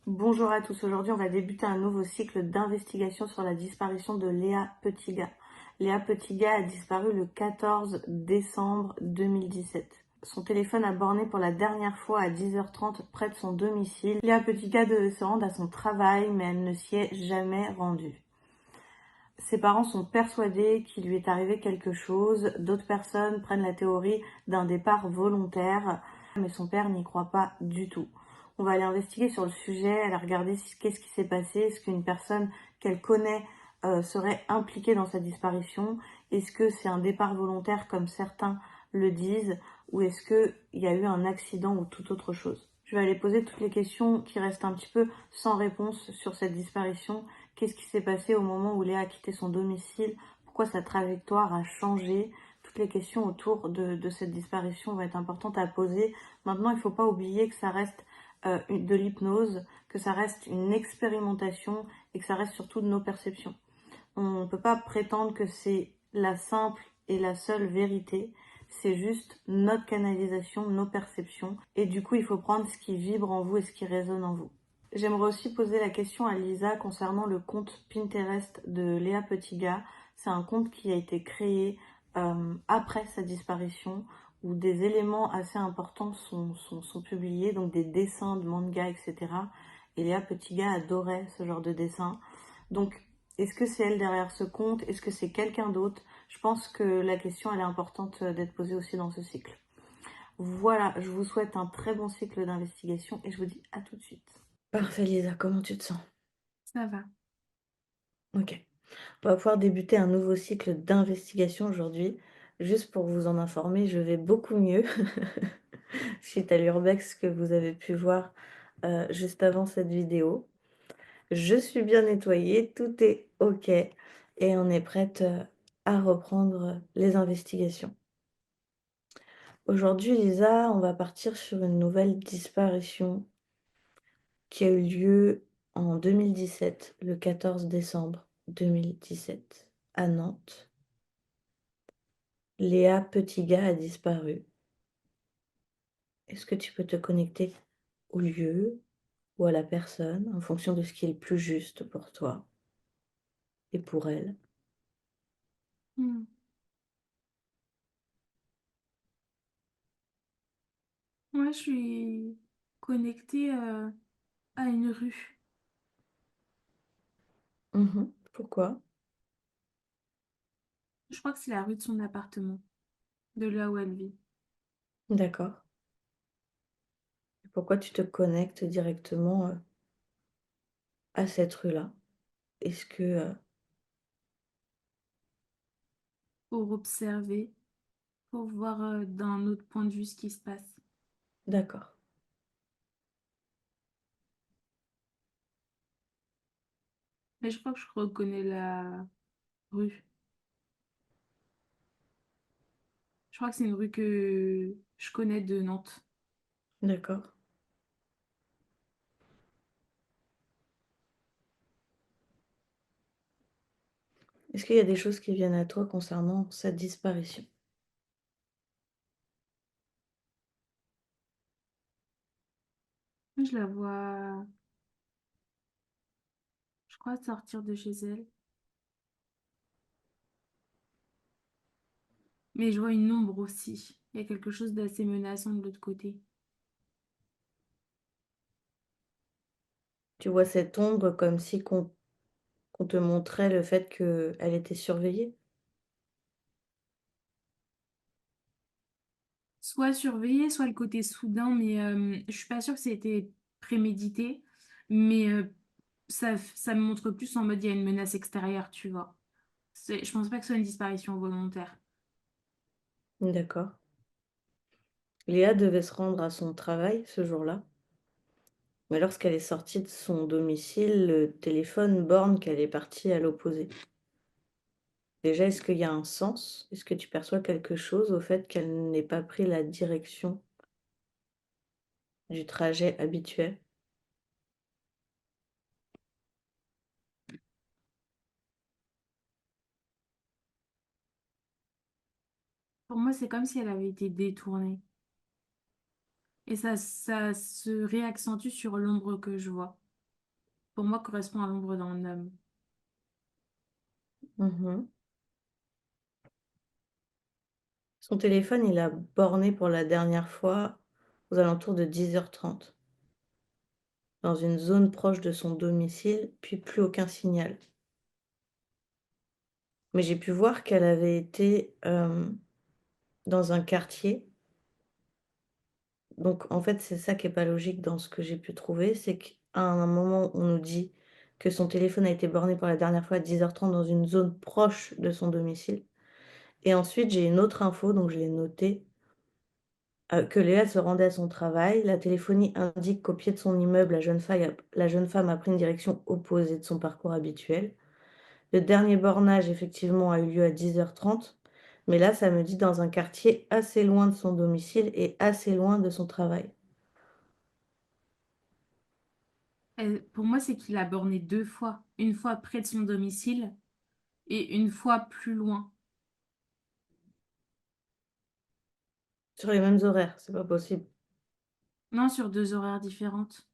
Bonjour à tous, aujourd'hui on va débuter un nouveau cycle d'investigation sur la disparition de Léa Petitga. Léa Petitga a disparu le 14 décembre 2017. Son téléphone a borné pour la dernière fois à 10h30 près de son domicile. Léa Petitga devait se rendre à son travail mais elle ne s'y est jamais rendue. Ses parents sont persuadés qu'il lui est arrivé quelque chose. D'autres personnes prennent la théorie d'un départ volontaire, mais son père n'y croit pas du tout. On va aller investiguer sur le sujet, elle a regardé qu'est-ce qui s'est passé, est-ce qu'une personne qu'elle connaît serait impliquée dans sa disparition, est-ce que c'est un départ volontaire comme certains le disent, ou est-ce qu'il y a eu un accident ou toute autre chose. Je vais aller poser toutes les questions qui restent un petit peu sans réponse sur cette disparition. Qu'est-ce qui s'est passé au moment où Léa a quitté son domicile? Pourquoi sa trajectoire a changé? Toutes les questions autour de cette disparition vont être importantes à poser. Maintenant, il ne faut pas oublier que ça reste de l'hypnose, que ça reste une expérimentation et que ça reste surtout de nos perceptions. On ne peut pas prétendre que c'est la simple et la seule vérité. C'est juste notre canalisation, nos perceptions. Et du coup, il faut prendre ce qui vibre en vous et ce qui résonne en vous. J'aimerais aussi poser la question à Lisa concernant le compte Pinterest de Léa Petitga. C'est un compte qui a été créé après sa disparition, où des éléments assez importants sont publiés, donc des dessins de manga, etc. Et Léa Petitga adorait ce genre de dessin. Donc, est-ce que c'est elle derrière ce compte? Est-ce que c'est quelqu'un d'autre? Je pense que la question, elle est importante d'être posée aussi dans ce cycle. Voilà, je vous souhaite un très bon cycle d'investigation et je vous dis à tout de suite. Parfait, Lisa, comment tu te sens? Ça va. Ok. On va pouvoir débuter un nouveau cycle d'investigation aujourd'hui. Juste pour vous en informer, je vais beaucoup mieux suite à l'urbex que vous avez pu voir juste avant cette vidéo. Je suis bien nettoyée, tout est ok et on est prête à reprendre les investigations. Aujourd'hui, Lisa, on va partir sur une nouvelle disparition qui a eu lieu en 2017, le 14 décembre 2017, à Nantes. Léa Petitga a disparu. Est-ce que tu peux te connecter au lieu ou à la personne en fonction de ce qui est le plus juste pour toi et pour elle? Hmm. Moi, je suis connectée à une rue. Mhm. Pourquoi? Je crois que c'est la rue de son appartement, de là où elle vit. D'accord. Et pourquoi tu te connectes directement à cette rue-là? Est-ce que... Pour observer, pour voir d'un autre point de vue ce qui se passe. D'accord. Mais je crois que je reconnais la rue. Je crois que c'est une rue que je connais de Nantes. D'accord. Est-ce qu'il y a des choses qui viennent à toi concernant sa disparition? Je la vois, je crois, sortir de chez elle. Mais je vois une ombre aussi. Il y a quelque chose d'assez menaçant de l'autre côté. Tu vois cette ombre comme si qu'on te montrait le fait qu'elle était surveillée? Soit surveiller, soit le côté soudain, mais je suis pas sûre que c'était prémédité. Mais ça me montre plus en mode il y a une menace extérieure, tu vois. Je pense pas que ce soit une disparition volontaire. D'accord. Léa devait se rendre à son travail ce jour-là, mais lorsqu'elle est sortie de son domicile, le téléphone borne qu'elle est partie à l'opposé. Déjà, est-ce qu'il y a un sens? Est-ce que tu perçois quelque chose au fait qu'elle n'ait pas pris la direction du trajet habituel? Pour moi, c'est comme si elle avait été détournée. Et ça se réaccentue sur l'ombre que je vois. pour moi, correspond à l'ombre d'un homme. Mhm. Son téléphone, il a borné pour la dernière fois aux alentours de 10h30, dans une zone proche de son domicile, puis plus aucun signal. Mais j'ai pu voir qu'elle avait été, dans un quartier. Donc en fait, c'est ça qui est pas logique dans ce que j'ai pu trouver, c'est qu'à un moment, on nous dit que son téléphone a été borné pour la dernière fois à 10h30 dans une zone proche de son domicile et ensuite j'ai une autre info, donc je l'ai notée, que Léa se rendait à son travail. La téléphonie indique qu'au pied de son immeuble, la jeune femme a pris une direction opposée de son parcours habituel. Le dernier bornage, effectivement, a eu lieu à 10h30, mais là, ça me dit dans un quartier assez loin de son domicile et assez loin de son travail. Pour moi, c'est qu'il a borné deux fois. Une fois près de son domicile et une fois plus loin. Sur les mêmes horaires, c'est pas possible. Non, sur deux horaires différentes.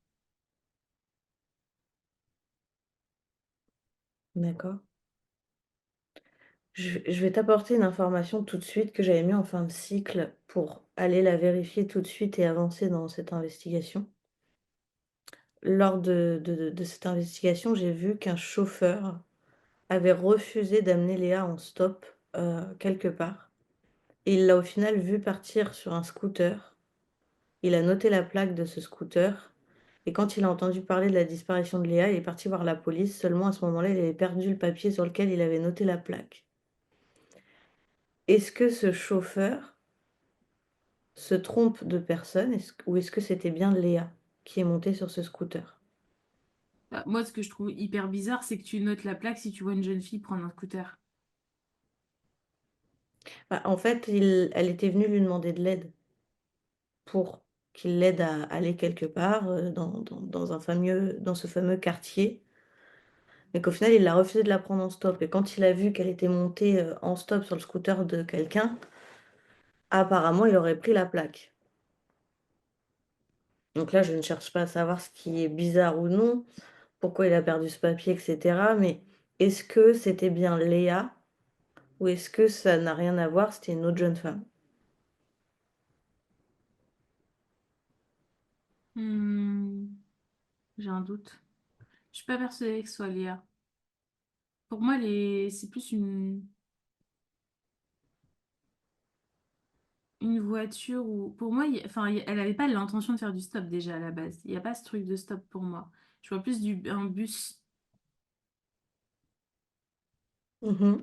D'accord. Je vais t'apporter une information tout de suite que j'avais mis en fin de cycle pour aller la vérifier tout de suite et avancer dans cette investigation. Lors de cette investigation, j'ai vu qu'un chauffeur avait refusé d'amener Léa en stop, quelque part et il l'a au final vue partir sur un scooter. Il a noté la plaque de ce scooter et quand il a entendu parler de la disparition de Léa, il est parti voir la police. Seulement à ce moment-là, il avait perdu le papier sur lequel il avait noté la plaque. Est-ce que ce chauffeur se trompe de personne ou est-ce que c'était bien Léa qui est montée sur ce scooter? Bah, moi, ce que je trouve hyper bizarre, c'est que tu notes la plaque si tu vois une jeune fille prendre un scooter. Bah, en fait, elle était venue lui demander de l'aide pour qu'il l'aide à aller quelque part, dans ce fameux quartier, mais qu'au final, il a refusé de la prendre en stop et quand il a vu qu'elle était montée, en stop sur le scooter de quelqu'un, apparemment, il aurait pris la plaque. Donc là, je ne cherche pas à savoir ce qui est bizarre ou non, pourquoi il a perdu ce papier et cetera, mais est-ce que c'était bien Léa ou est-ce que ça n'a rien à voir, c'était une autre jeune femme? Hmm, j'ai un doute. Je suis pas persuadée que ce soit Léa. Pour moi, c'est plus une voiture où... Pour moi, enfin, elle avait pas l'intention de faire du stop déjà à la base. Il n'y a pas ce truc de stop pour moi. Je vois plus un bus. Mmh.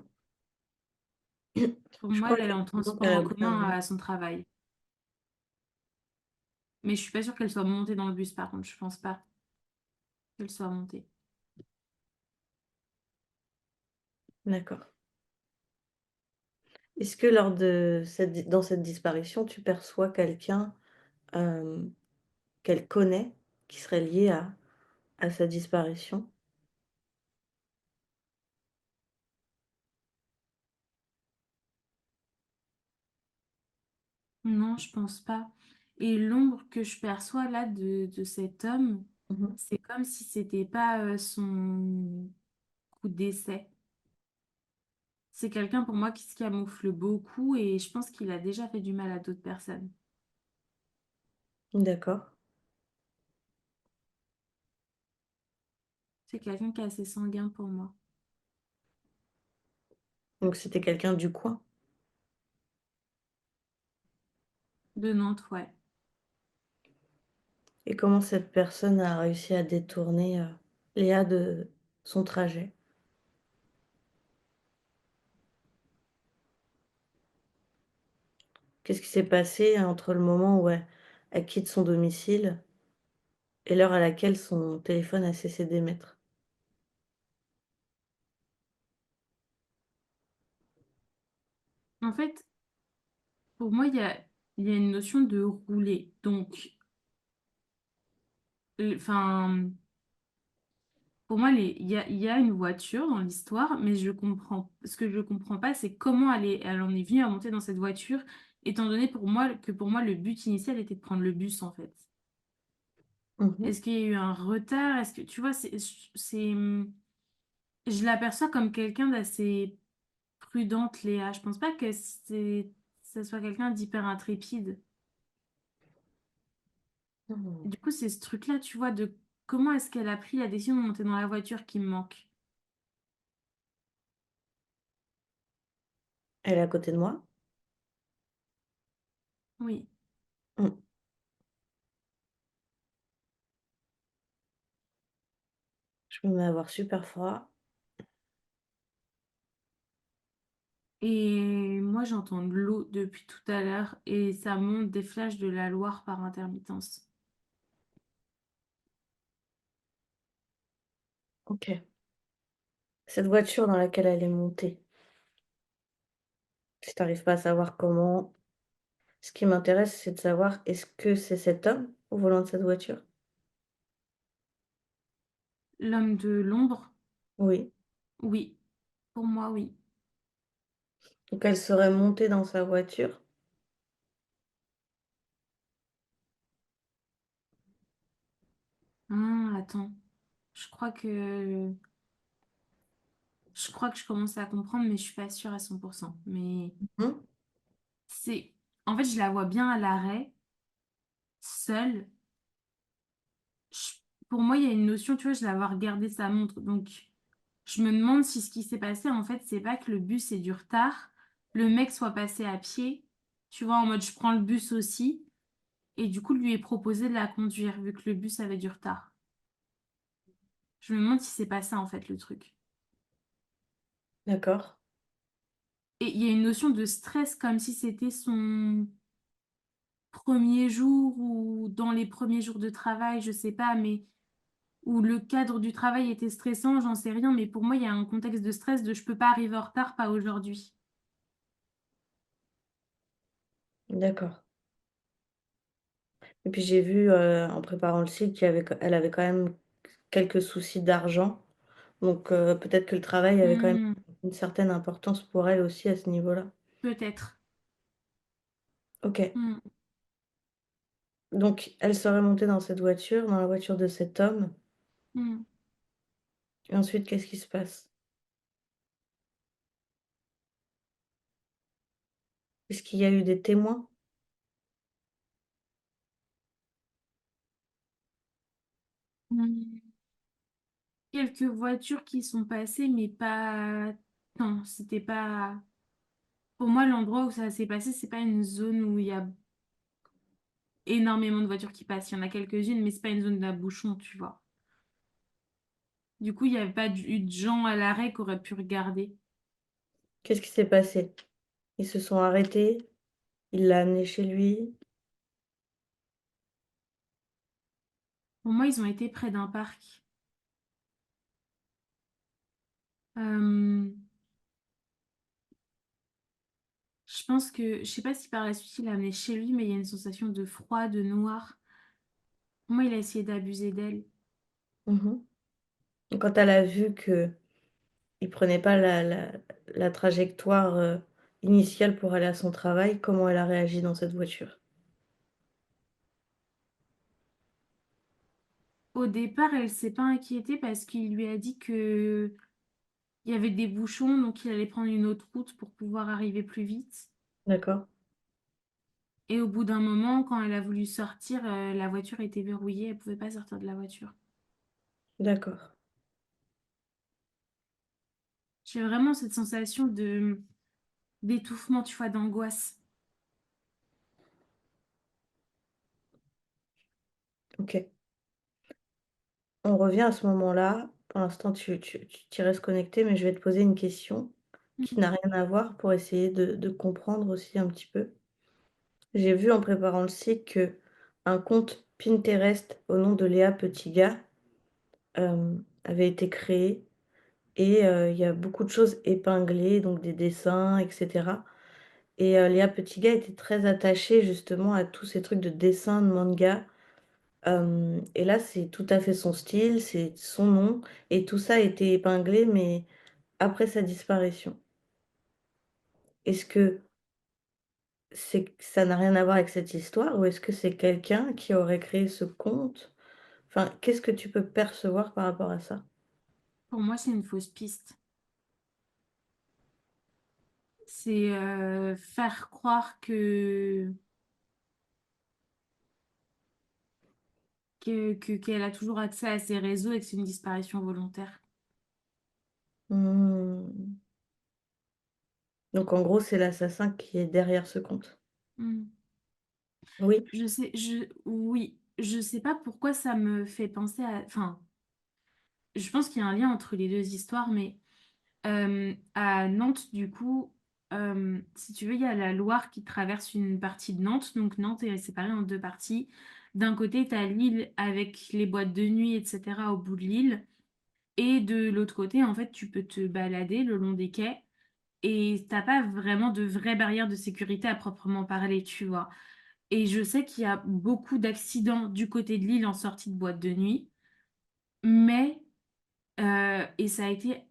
Pour Je moi, crois elle allait en qu'effectivement transport qu'elle en a pris un commun bus. à son travail. Mais je suis pas sûre qu'elle soit montée dans le bus, par contre. Je pense pas qu'elle soit montée. D'accord. Est-ce que lors de dans cette disparition, tu perçois quelqu'un, hem, qu'elle connaît, qui serait lié à sa disparition? Non, je pense pas. Et l'ombre que je perçois là de cet homme, Mmh. c'est comme si c'était pas son coup de décès. C'est quelqu'un pour moi qui se camoufle beaucoup et je pense qu'il a déjà fait du mal à d'autres personnes. D'accord. C'est quelqu'un qui est assez sanguin pour moi. Donc c'était quelqu'un du coin? De Nantes, ouais. Et comment cette personne a réussi à détourner, Léa de son trajet? Qu'est-ce qui s'est passé entre le moment où elle quitte son domicile et l'heure à laquelle son téléphone a cessé d'émettre? En fait, pour moi, il y a une notion de rouler. Donc, enfin, pour moi, il y a une voiture dans l'histoire, mais ce que je comprends pas, c'est comment elle en est venue à monter dans cette voiture, étant donné pour moi, le but initial était de prendre le bus, en fait. Mhm. Est-ce qu'il y a eu un retard? Est-ce que tu vois, je l'aperçois comme quelqu'un d'assez prudente, Léa. Je pense pas que ça soit quelqu'un d'hyper intrépide. Mhm. Du coup, c'est ce truc-là, tu vois, de comment est-ce qu'elle a pris la décision de monter dans la voiture qui me manque. Elle est à côté de moi. Oui. Mm. Je me mets à avoir super froid. Et moi, j'entends de l'eau depuis tout à l'heure et ça monte des flashs de la Loire par intermittence. Ok. Cette voiture dans laquelle elle est montée, si tu n'arrives pas à savoir comment, ce qui m'intéresse, c'est de savoir est-ce que c'est cet homme au volant de cette voiture? L'homme de l'ombre? Oui. Oui. Pour moi, oui. Donc elle serait montée dans sa voiture. Ah, attends. Je crois que... Je crois que je commence à comprendre, mais je suis pas sûre à 100%. Mais Mmh. c'est... En fait, je la vois bien à l'arrêt, seule. Je- Pour moi, il y a une notion, tu vois, je la vois regarder sa montre. Donc, je me demande si ce qui s'est passé, en fait, c'est pas que le bus ait du retard, le mec soit passé à pied, tu vois, en mode je prends le bus aussi, et du coup, lui est proposé de la conduire, vu que le bus avait du retard. Je me demande si c'est pas ça, en fait, le truc. D'accord. Et il y a une notion de stress, comme si c'était son premier jour ou dans les premiers jours de travail, je sais pas, mais où le cadre du travail était stressant, j'en sais rien, mais pour moi, il y a un contexte de stress de je peux pas arriver en retard, pas aujourd'hui. D'accord. Et puis j'ai vu, en préparant le site qu'elle avait quand même quelques soucis d'argent. Donc peut-être que le travail avait quand même Hmm, une certaine importance pour elle aussi à ce niveau-là. peut-être. OK. Hmm, Donc elle serait montée dans cette voiture, dans la voiture de cet homme hmm. et ensuite qu'est-ce qui se passe? Est-ce qu'il y a eu des témoins? Hmm. Quelques voitures qui sont passées, mais pas... Non, c'était pas... Pour moi, l'endroit où ça s'est passé, c'est pas une zone où il y a énormément de voitures qui passent. Il y en a quelques-unes, mais c'est pas une zone à bouchon, tu vois. Du coup, il n'y avait pas eu de gens à l'arrêt qui auraient pu regarder. Qu'est-ce qui s'est passé? Ils se sont arrêtés? Il l'a amenée chez lui? Pour moi, ils ont été près d'un parc. Euh, je pense que, je sais pas si par la suite il l'a amené chez lui, mais il y a une sensation de froid, de noir. Pour moi, il a essayé d'abuser d'elle. Mmh. Et quand elle a vu qu'il prenait pas la trajectoire, initiale pour aller à son travail, comment elle a réagi dans cette voiture? Au départ, elle s'est pas inquiétée parce qu'il lui a dit que il y avait des bouchons, donc il allait prendre une autre route pour pouvoir arriver plus vite. D'accord, Et au bout d'un moment, quand elle a voulu sortir, la voiture était verrouillée, elle pouvait pas sortir de la voiture. d'accord. J'ai vraiment cette sensation de d'étouffement, tu vois, d'angoisse. OK. On revient à ce moment-là. Pour l'instant, tu t'y restes connecté, mais je vais te poser une question qui Mhm. n'a rien à voir pour essayer de comprendre aussi un petit peu. J'ai vu en préparant le site qu'un compte Pinterest au nom de Léa Petitgars, avait été créé et il y a beaucoup de choses épinglées, donc des dessins et cetera et Léa Petitgars était très attachée justement à tous ces trucs de dessin, de manga. Et là, c'est tout à fait son style, c'est son nom et tout ça a été épinglé, mais après sa disparition. Est-ce que ça n'a rien à voir avec cette histoire ou est-ce que c'est quelqu'un qui aurait créé ce compte? Enfin, qu'est-ce que tu peux percevoir par rapport à ça? Pour moi, c'est une fausse piste. C'est faire croire qu'elle a toujours accès à ses réseaux et que c'est une disparition volontaire. Hmm. Donc en gros, c'est l'assassin qui est derrière ce compte. Hmm. Oui. Oui, je sais pas pourquoi ça me fait penser à, enfin, je pense qu'il y a un lien entre les deux histoires, mais à Nantes, du coup, si tu veux, il y a la Loire qui traverse une partie de Nantes. Donc Nantes est séparée en deux parties. D'un côté, tu as l'île avec les boîtes de nuit, etc. au bout de l'île. Et de l'autre côté, en fait, tu peux te balader le long des quais. Et t'as pas vraiment de vraies barrières de sécurité à proprement parler, tu vois. Et je sais qu'il y a beaucoup d'accidents du côté de l'île en sortie de boîte de nuit. Mais, et ça a été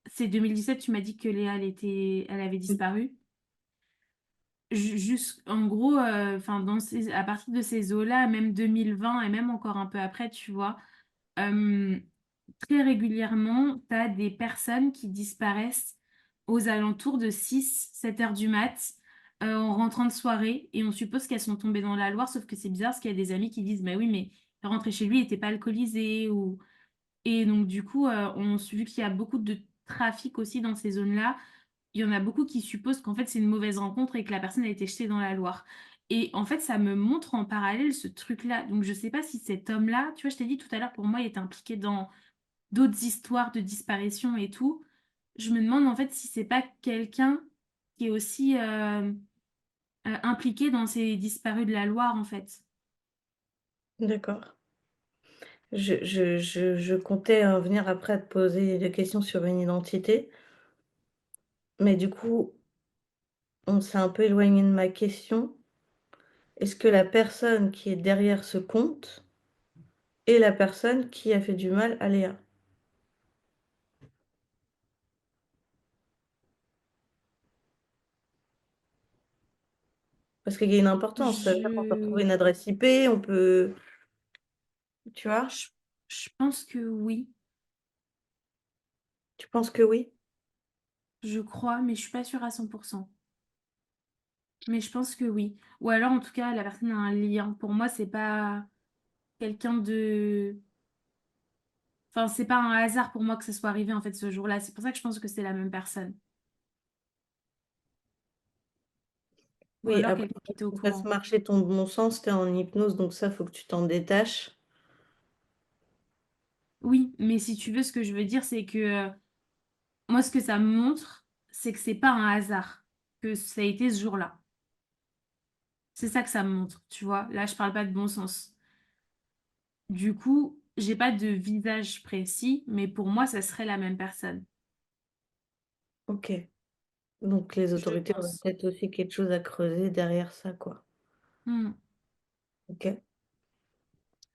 c'est 2017, tu m'as dit que Léa, elle avait disparu. En gros, enfin, à partir de ces eaux-là, même 2020 et même encore un peu après, tu vois, euh, très régulièrement, tu as des personnes qui disparaissent aux alentours de 6, 7 heures du mat, en rentrant de soirée, et on suppose qu'elles sont tombées dans la Loire, sauf que c'est bizarre parce qu'il y a des amis qui disent, bah oui, mais rentrer chez lui, il n'était pas alcoolisé, ou et donc, du coup, vu qu'il y a beaucoup de trafic aussi dans ces zones-là, il y en a beaucoup qui supposent qu'en fait, c'est une mauvaise rencontre et que la personne a été jetée dans la Loire. Et en fait, ça me montre en parallèle ce truc-là. Donc, je sais pas si cet homme-là, tu vois, je t'ai dit tout à l'heure, pour moi, il est impliqué dans d'autres histoires de disparition et tout. Je me demande en fait si c'est pas quelqu'un qui est aussi impliqué dans ces disparus de la Loire, en fait. D'accord. Je comptais venir après te poser des questions sur une identité, mais du coup, on s'est un peu éloigné de ma question. Est-ce que la personne qui est derrière ce compte est la personne qui a fait du mal à Léa? Parce qu'il y a une importance, ça veut dire qu'on peut Je, retrouver une adresse IP, on peut, tu vois? je, je pense que oui. Tu penses que oui? Je crois, mais je suis pas sûre à 100%. Mais je pense que oui. Ou alors, en tout cas, la personne a un lien. Pour moi, c'est pas quelqu'un de... Enfin, c'est pas un hasard pour moi que ça soit arrivé, en fait, ce jour-là. C'est pour ça que je pense que c'est la même personne. Ou Oui, alors après, quelqu'un qui était au faut fasse courant. marcher ton bon sens, tu es en hypnose, donc ça, faut que tu t'en détaches. Oui, mais si tu veux, ce que je veux dire, c'est que moi, ce que ça me montre, c'est que c'est pas un hasard que ça a été ce jour-là. C'est ça que ça me montre, tu vois. Là, je parle pas de bon sens. Du coup, j'ai pas de visage précis, mais pour moi, ça serait la même personne. OK. Donc les Je autorités auraient pense. peut-être aussi quelque chose à creuser derrière ça, quoi. Hmm. OK.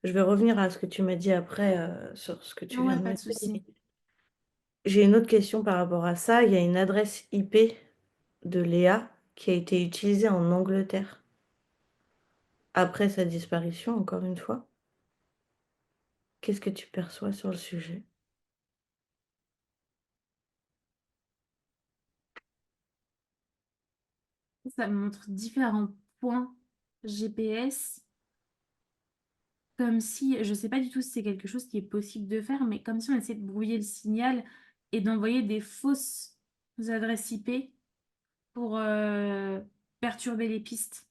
Je vais revenir à ce que tu m'as dit après, sur ce que tu viens Ouais, de pas me de dire. souci. J'ai une autre question par rapport à ça. Il y a une adresse IP de Léa qui a été utilisée en Angleterre après sa disparition, encore une fois. Qu'est-ce que tu perçois sur le sujet? Ça me montre différents points GPS, comme si, je sais pas du tout si c'est quelque chose qui est possible de faire, mais comme si on essayait de brouiller le signal et d'envoyer des fausses adresses IP pour perturber les pistes.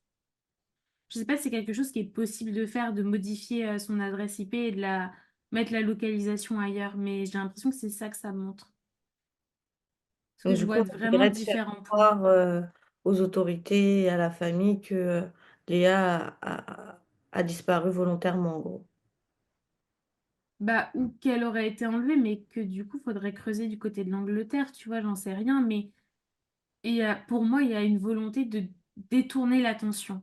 Je sais pas si c'est quelque chose qui est possible de faire, de modifier son adresse IP et de la mettre la localisation ailleurs, mais j'ai l'impression que c'est ça que ça montre. Parce que Donc je du coup, vois on vraiment essaierait de faire différents points. croire, aux autorités et à la famille que, Léa a disparu volontairement, en gros. Bah, ou qu'elle aurait été enlevée, mais que du coup, faudrait creuser du côté de l'Angleterre, tu vois, j'en sais rien, mais pour moi, il y a une volonté de détourner l'attention.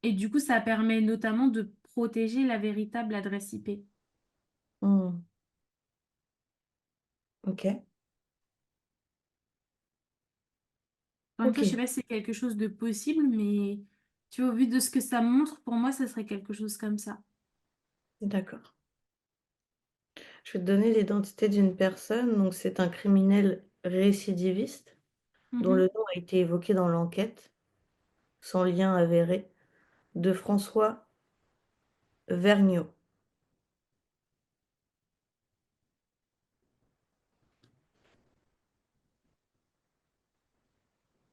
Et du coup, ça permet notamment de protéger la véritable adresse IP. Mmh. OK. En même temps, je sais OK. pas si c'est quelque chose de possible, mais Tu vois, au vu de ce que ça montre, pour moi, ça serait quelque chose comme ça. D'accord. Je vais te donner l'identité d'une personne. Donc, c'est un criminel récidiviste dont le Mhm. nom a été évoqué dans l'enquête, sans lien avéré, de François Vergniaud.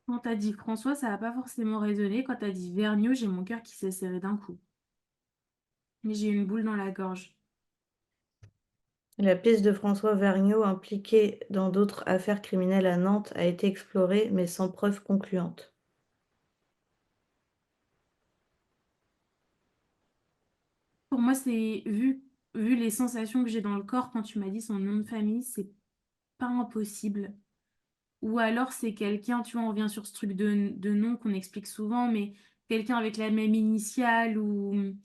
Quand t'as dit François, ça n'a pas forcément résonné. Quand t'as dit Vergniaud, j'ai mon cœur qui s'est serré d'un coup. Mais j'ai eu une boule dans la gorge. La piste de François Vergniaud, impliqué dans d'autres affaires criminelles à Nantes, a été explorée, mais sans preuve concluante. Pour moi, vu les sensations que j'ai dans le corps quand tu m'as dit son nom de famille, c'est pas impossible. Ou alors c'est quelqu'un, tu vois, on revient sur ce truc de nom qu'on explique souvent, mais quelqu'un avec la même initiale ou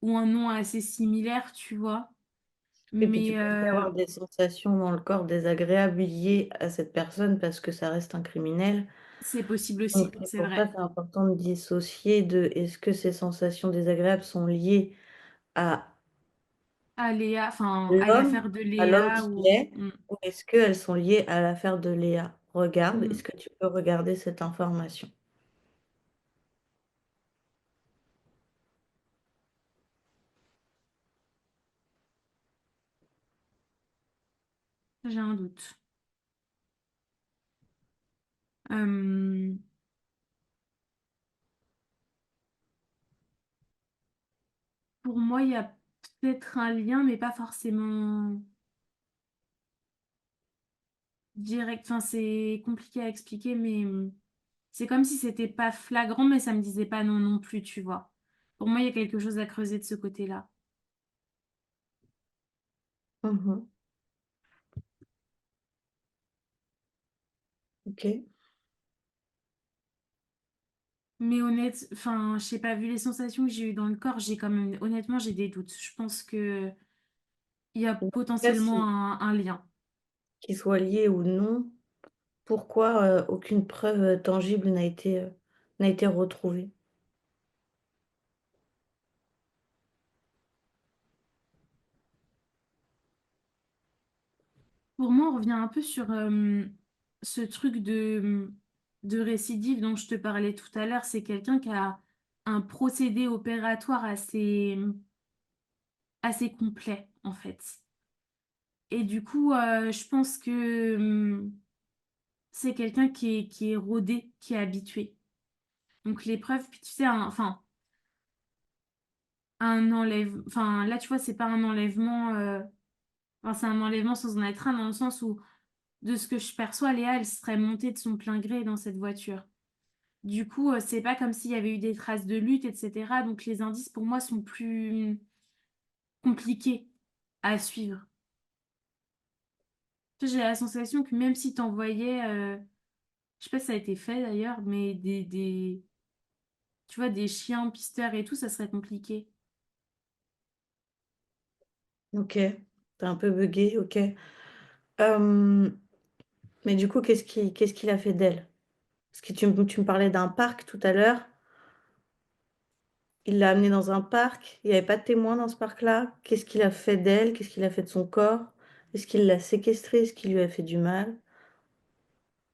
un nom assez similaire, tu vois. Et puis tu Mais peux aussi avoir des sensations dans le corps désagréables liées à cette personne parce que ça reste un criminel. c'est possible Donc aussi, c'est c'est pour ça vrai. que c'est important de dissocier de est-ce que ces sensations désagréables sont liées à À Léa, enfin, à l'homme, l'affaire de à l'homme Léa qu'il ou... est, ou est-ce qu'elles sont liées à l'affaire de Léa? Regarde, est-ce Mm. que tu peux regarder cette information? J'ai un doute. Euh, pour moi, il y a peut-être un lien, mais pas forcément direct. Enfin, c'est compliqué à expliquer, mais c'est comme si c'était pas flagrant, mais ça me disait pas non non plus, tu vois. Pour moi, il y a quelque chose à creuser de ce côté-là. Mhm. Ok. Mais honnête, enfin, je sais pas, vu les sensations que j'ai eues dans le corps, j'ai quand même, honnêtement, j'ai des doutes. Je pense que il y a En tout cas, potentiellement un lien. qu'il soit lié ou non, pourquoi aucune preuve tangible n'a été retrouvée? Pour moi, on revient un peu sur ce truc de récidive dont je te parlais tout à l'heure. C'est quelqu'un qui a un procédé opératoire assez complet, en fait. Et du coup, je pense que c'est quelqu'un qui est rodé, qui est habitué. Donc les preuves, puis tu sais, enfin, un enlèvement, enfin là, tu vois, c'est pas un enlèvement, enfin, c'est un enlèvement sans en être un, dans le sens où, de ce que je perçois, Léa, elle serait montée de son plein gré dans cette voiture. Du coup, c'est pas comme s'il y avait eu des traces de lutte, etc. Donc les indices pour moi sont plus compliqués à suivre. Tu sais, j'ai la sensation que même si t'envoyais, je sais pas si ça a été fait d'ailleurs, mais tu vois, des chiens pisteurs et tout, ça serait compliqué. Ok, t'as un peu bugué, ok. Euh, mais du coup, qu'est-ce qu'il a fait d'elle? Parce que tu me parlais d'un parc tout à l'heure. Il l'a amenée dans un parc. Il n'y avait pas de témoin dans ce parc-là. Qu'est-ce qu'il a fait d'elle? Qu'est-ce qu'il a fait de son corps? Est-ce qu'il l'a séquestrée? Est-ce qu'il lui a fait du mal?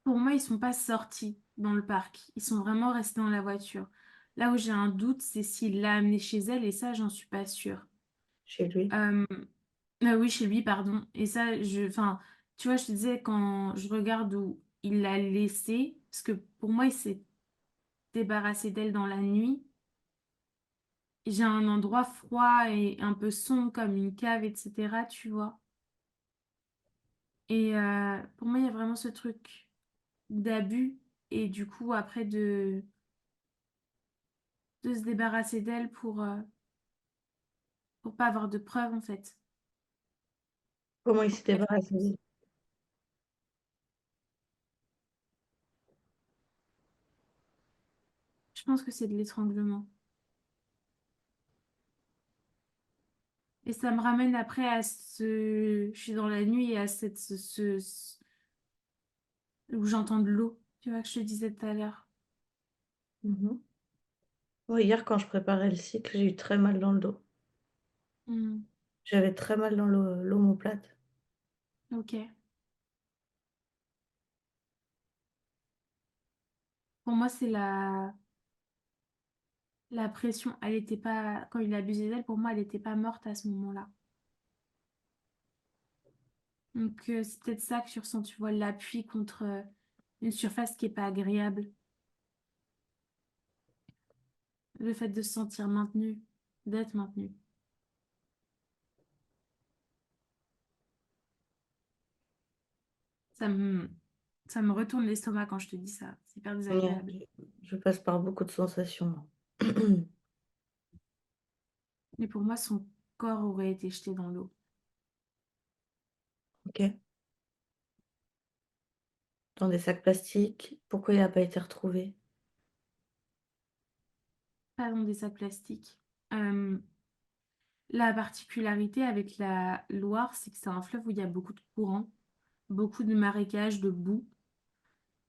Pour moi, ils sont pas sortis dans le parc. Ils sont vraiment restés dans la voiture. Là où j'ai un doute, c'est s'il l'a amenée chez elle, et ça, j'en suis pas sûre. Chez lui? Euh, oui, chez lui, pardon. Et ça, enfin, tu vois, je te disais, quand je regarde où il l'a laissée, parce que pour moi, il s'est débarrassé d'elle dans la nuit. J'ai un endroit froid et un peu sombre comme une cave, etc., tu vois. Et pour moi, il y a vraiment ce truc d'abus et du coup, après, de se débarrasser d'elle pour pas avoir de preuves, en fait. Comment il s'est débarrassé d'elle? Je pense que c'est de l'étranglement. Et ça me ramène après à ce... Je suis dans la nuit et à où j'entends de l'eau, tu vois, que je te disais tout à l'heure. Mhm. Ouais, hier, quand je préparais le cycle, j'ai eu très mal dans le dos. Mmh. J'avais très mal dans l'omoplate. OK. Pour moi, c'est la pression. Elle était pas quand il a abusé d'elle, pour moi, elle était pas morte à ce moment-là. Donc c'est peut-être ça que tu ressens, tu vois? L'appui contre, une surface qui est pas agréable. Le fait de se sentir maintenu, d'être maintenu. Ça me ça me retourne l'estomac quand je te dis ça. C'est hyper Ouais, désagréable. je passe par beaucoup de sensations, là. Mais pour moi, son corps aurait été jeté dans l'eau. OK. Dans des sacs plastiques? Pourquoi il a pas été retrouvé? Pas dans des sacs plastiques. Hem, la particularité avec la Loire, c'est que c'est un fleuve où il y a beaucoup de courants, beaucoup de marécages, de boue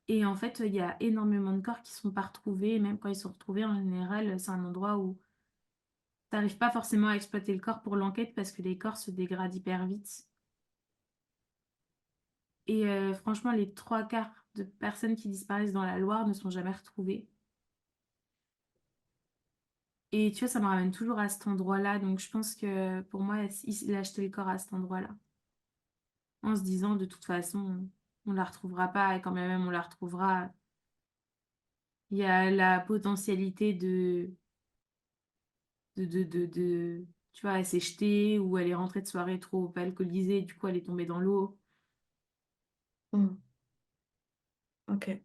et en fait, il y a énormément de corps qui sont pas retrouvés et même quand ils sont retrouvés, en général, c'est un endroit où tu arrives pas forcément à exploiter le corps pour l'enquête parce que les corps se dégradent hyper vite et franchement, les 3/4 de personnes qui disparaissent dans la Loire ne sont jamais retrouvées et tu vois, ça me ramène toujours à cet endroit-là donc je pense que pour moi, il a jeté le corps à cet endroit-là. En se disant: «De toute façon, on la retrouvera pas et quand bien même on la retrouvera, il y a la potentialité de tu vois, elle s'est jetée ou elle est rentrée de soirée trop alcoolisée, du coup elle est tombée dans l'eau». Mmh. OK.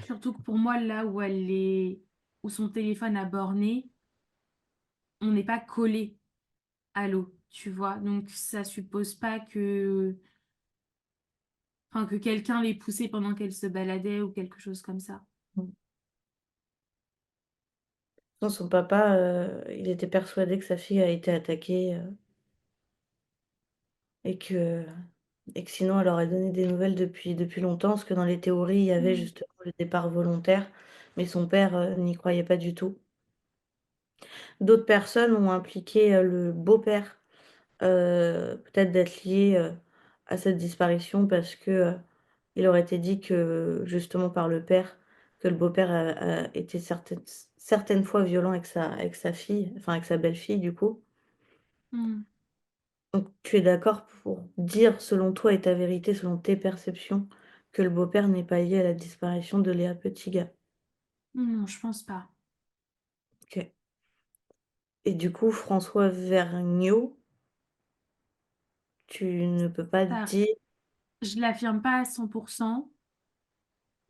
Surtout que pour moi, là où son téléphone a borné, on n'est pas collé à l'eau, tu vois? Donc ça suppose pas que quelqu'un l'ait poussée pendant qu'elle se baladait ou quelque chose comme ça. Mmh. Non, son papa, il était persuadé que sa fille a été attaquée, et que et que sinon elle aurait donné des nouvelles depuis longtemps, parce que dans les théories, il y avait Mmh. justement le départ volontaire, mais son père, n'y croyait pas du tout. D'autres personnes ont impliqué, le beau-père, peut-être d'être lié, à cette disparition parce que, il aurait été dit que justement par le père, que le beau-père a été certaines fois violent avec sa fille, enfin avec sa belle-fille du coup. Mmh. Donc tu es d'accord pour dire, selon toi et ta vérité, selon tes perceptions, que le beau-père n'est pas lié à la disparition de Léa Petitgas? Non, je pense pas. OK. Et du coup, François Vergnaud, tu ne peux pas Ça dire Je l'affirme pas à 100%,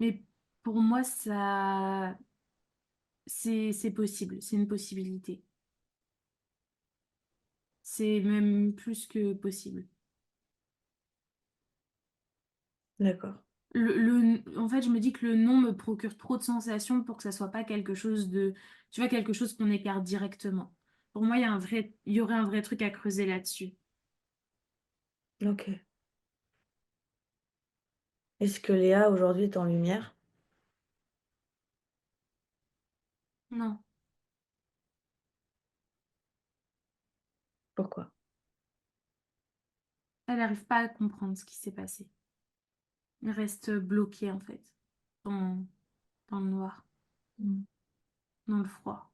mais pour moi, c'est possible, c'est une possibilité. C'est même plus que possible. d'accord. En fait, je me dis que le nom me procure trop de sensations pour que ça soit pas quelque chose de, tu vois, quelque chose qu'on écarte directement. Pour moi, il y aurait un vrai truc à creuser là-dessus. OK. Est-ce que Léa, aujourd'hui, est en lumière? Non, Pourquoi? elle n'arrive pas à comprendre ce qui s'est passé. Elle reste bloquée, en fait, dans, dans le noir, Mmh. dans le froid.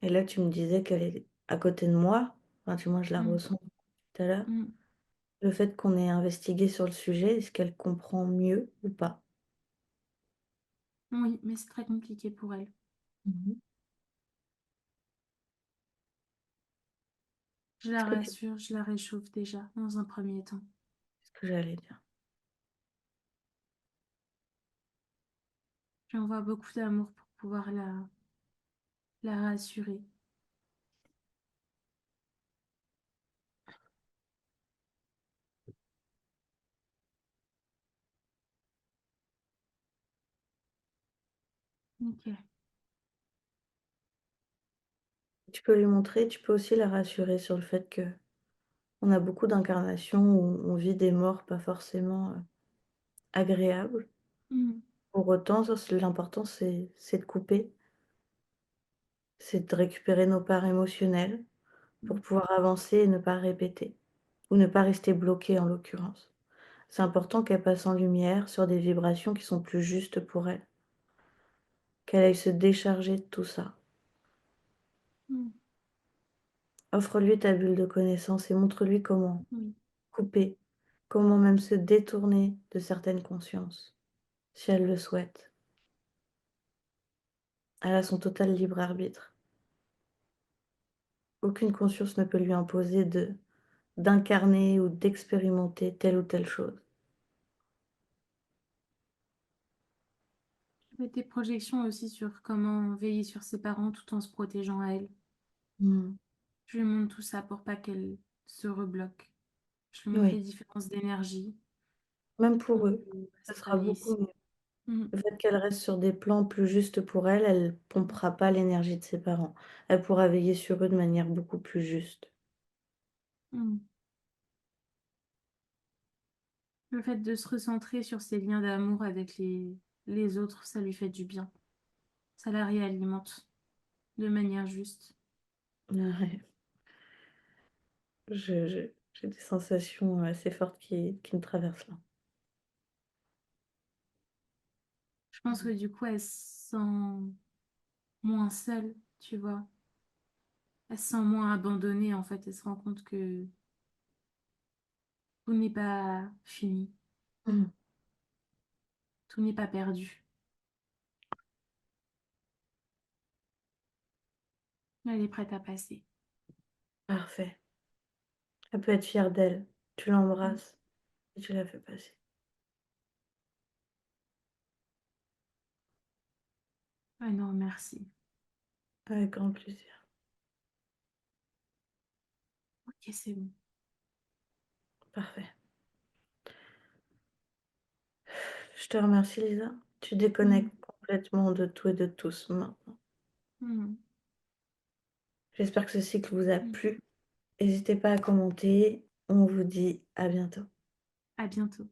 Et là, tu me disais qu'elle est à côté de moi, enfin, du moins je la Mm, ressens tout à l'heure. mm. Le fait qu'on ait investigué sur le sujet, est-ce qu'elle comprend mieux ou pas? Oui, mais c'est très compliqué pour elle. Mmh. Je Est-ce la que tu rassure, je la réchauffe déjà, dans un premier temps. ce que j'allais dire. Je lui envoie beaucoup d'amour pour pouvoir la rassurer. Ok. Tu peux lui montrer, tu peux aussi la rassurer sur le fait qu'on a beaucoup d'incarnations où on vit des morts pas forcément, agréables, Mm. Pour autant, l'important, c'est de couper, c'est de récupérer nos parts émotionnelles pour Mm. pouvoir avancer et ne pas répéter ou ne pas rester bloqué en l'occurrence. C'est important qu'elle passe en lumière sur des vibrations qui sont plus justes pour elle, qu'elle aille se décharger de tout ça. Mm. Offre-lui ta bulle de connaissance et montre-lui comment Oui. couper, comment même se détourner de certaines consciences, si elle le souhaite. Elle a son total libre arbitre. Aucune conscience ne peut lui imposer d'incarner ou d'expérimenter telle ou telle chose. Je fais des projections aussi sur comment veiller sur ses parents tout en se protégeant à elle. Mmh. Je lui montre tout ça pour pas qu'elle se rebloque. Je lui montre les Oui, différences d'énergie même qu'on pour eux, peut ça sera installer beaucoup ici. mieux. Mhm. Le fait qu'elle reste sur des plans plus justes pour elle, elle pompera pas l'énergie de ses parents. Elle pourra veiller sur eux de manière beaucoup plus juste. Mhm. Le fait de se recentrer sur ses liens d'amour avec les autres, ça lui fait du bien. Ça la réalimente de manière juste. Ouais, j'ai des sensations assez fortes qui me traversent là. Je pense que du coup, elle se sent moins seule, tu vois. Elle se sent moins abandonnée, en fait. Elle se rend compte que tout n'est pas fini, Mmh. tout n'est pas perdu. Elle est prête à passer. Parfait. Elle peut être fière d'elle. Tu Mm. l'embrasses et tu la fais passer. Ah non, merci. Avec grand plaisir. Ok, c'est bon. Parfait. Je te remercie Lisa. Tu Mm. déconnectes complètement de tout et de tous maintenant. Mm. J'espère que ce cycle vous a Mm. plu. N'hésitez pas à commenter. On vous dit à bientôt. À bientôt.